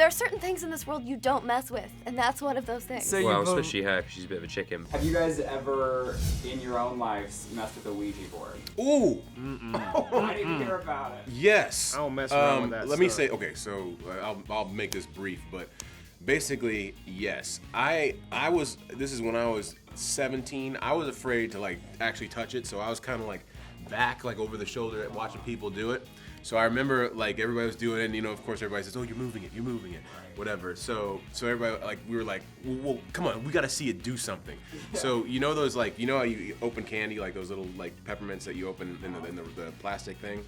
there are certain things in this world you don't mess with, and that's one of those things. So well, especially her, because she's a bit of a chicken. Have you guys ever, in your own lives, messed with a Ouija board? Ooh. I didn't hear about it. Yes. I don't mess around with that Let me stuff. say, okay, so I'll make this brief, but basically, yes. This is when I was 17. I was afraid to like actually touch it, so I was kind of like back, like over the shoulder at watching people do it. So I remember like everybody was doing it, and of course everybody says, "Oh, you're moving it, whatever." So everybody like we were like, "Well, come on, we got to see it do something." Yeah. So those like how you open candy, like those little like peppermints that you open in the plastic thing.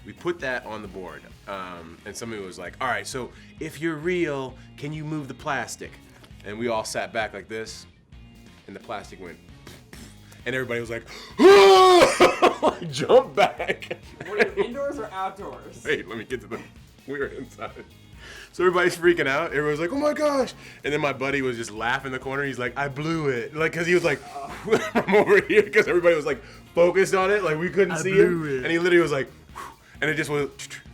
We put that on the board, and somebody was like, "All right, so if you're real, can you move the plastic?" And we all sat back like this, and the plastic went. And everybody was like, like jump back. Were you indoors or outdoors? Wait, let me get to the. We were inside. So everybody's freaking out. Everyone's like, oh my gosh. And then my buddy was just laughing in the corner. He's like, I blew it. Like, because he was like, I'm over here. Because everybody was like focused on it. Like, we couldn't see him. And he literally was like, and it just was.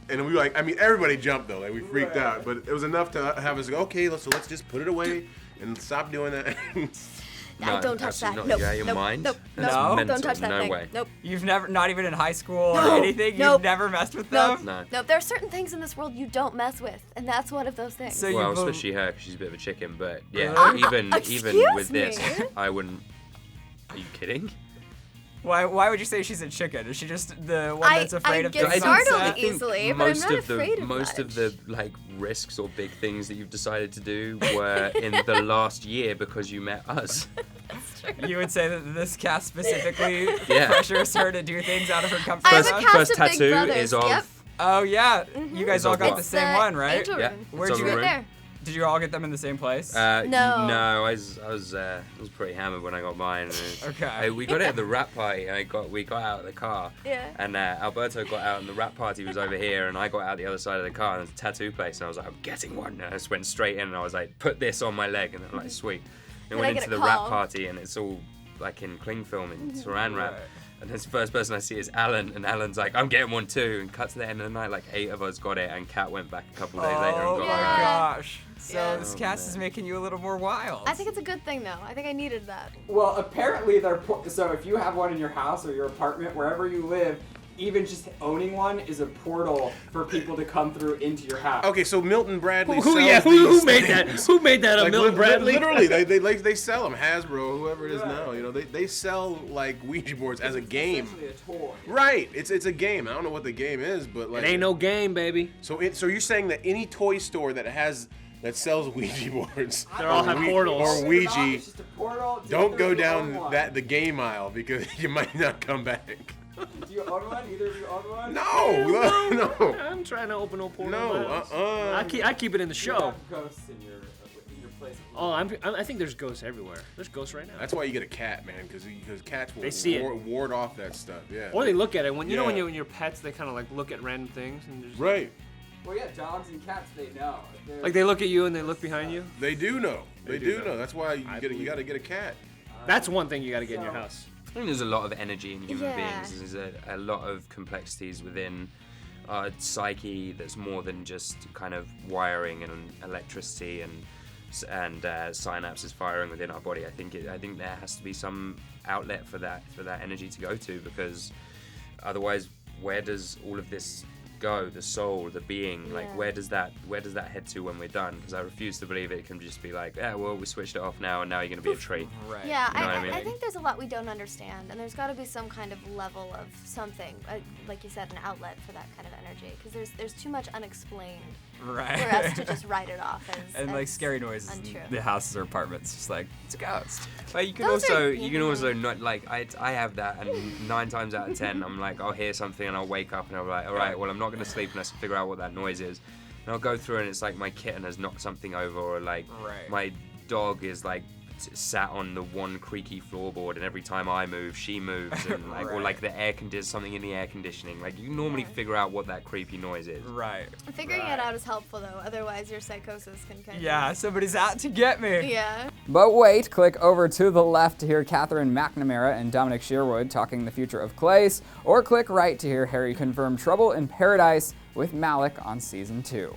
And we were like, I mean, everybody jumped though. Like, we freaked out. But it was enough to have us go, okay, let's just put it away and stop doing that. No, don't touch that. Not. Nope. You out of your nope. mind? Nope. That's Nope. mental. Don't touch that No thing. way. Nope. You've never, not even in high school or No. anything, Nope. you've never messed with them? No. Nope. There are certain things in this world you don't mess with, and that's one of those things. So Well, you both- especially her, because she's a bit of a chicken. But yeah, even excuse with me? this, I wouldn't. Are you kidding? Why would you say she's a chicken? Is she just the one that's afraid of get things startled on set? easily, but I'm not afraid of most much. of the like risks or big things that you've decided to do were in the last year because you met us. You would say that this cast specifically Yeah. pressures her to do things out of her comfort I have zone? a cast First of Big tattoo Brothers. is of. Yep. Oh yeah, you guys all got the It's same one, right? Angel Yeah. Room. Where'd It's you on get the room. There. Did you all get them in the same place? No. No, I was pretty hammered when I got mine. Okay. We got it at the rap party. We got out of the car. Yeah. And Alberto got out, and the rap party was over here, and I got out the other side of the car, and there's a tattoo place, and I was like, I'm getting one. And I just went straight in, and I was like, put this on my leg, and I'm like, sweet. And Did I went get into a the rap call? party, and it's all like in cling film and saran wrap. Right. And this first person I see is Alan, and Alan's like, I'm getting one too. And cut to the end of the night, like 8 of us got it, and Kat went back a couple of days later and Oh got my mine. gosh. So Yeah. this cast is making you a little more wild. I think it's a good thing, though. I think I needed that. Well, apparently so if you have one in your house or your apartment, wherever you live, even just owning one is a portal for people to come through into your house. Okay, so Milton Bradley Who sells who these made that? things. Who made that up? Like, Milton Bradley? Literally, they sell them. Hasbro, whoever it is now, they sell like Ouija boards as a game. It's essentially a toy. Right, it's a game. I don't know what the game is, but like It ain't no game, baby. So you're saying that any toy store that sells Ouija boards, They all have portals. or Ouija, It's just a portal. don't go Either of you own down one. the game aisle because you might not come back. Do you own one? Either of you own one? No. I'm trying to open a portal. No, in my house. I keep it in the You show. have ghosts in your place. Oh, I think there's ghosts everywhere. There's ghosts right now. That's why you get a cat, man, because cats will They see it. ward off that stuff. Yeah. Or they look at it when Yeah. when you're pets, they kind of like look at random things and just, Right. Well, yeah, dogs and cats, they know. like they look at you and they look behind you. They do know. They do know. That's why I you believe got to get a cat. That's one thing you got to get in your house. I think there's a lot of energy in human Yeah. beings. There's a lot of complexities within our psyche that's more than just kind of wiring and electricity and synapses firing within our body. I think there has to be some outlet for that energy to go to, because otherwise, where does all of this go? The soul, the being, like Yeah. where does that head to when we're done? Because I refuse to believe it can just be like, yeah, well, we switched it off now, and now you're gonna be a tree. Right. Yeah, You know what I mean? I think there's a lot we don't understand, and there's got to be some kind of level of something, like you said, an outlet for that kind of energy, because there's too much unexplained Right. for us to just write it off as And like as scary noises untrue. in the houses or apartments, just like, it's a ghost. But you can Those also are- you can also not like I have that, and 9 times out of 10 I'm like, I'll hear something and I'll wake up and I'll be like, all right, well, I'm not gonna sleep unless I figure out what that noise is. And I'll go through and it's like my kitten has knocked something over, or like Right. my dog is like sat on the one creaky floorboard, and every time I move she moves, and like or Right. like the something in the air conditioning. Like you normally figure out what that creepy noise is. Right. Figuring it out is helpful, though. Otherwise, your psychosis can kind Yeah, somebody's out to get me. of... Yeah. But wait, click over to the left to hear Catherine McNamara and Dominic Sherwood talking the future of Clays, or click right to hear Harry confirm Trouble in Paradise with Malik on Season 2.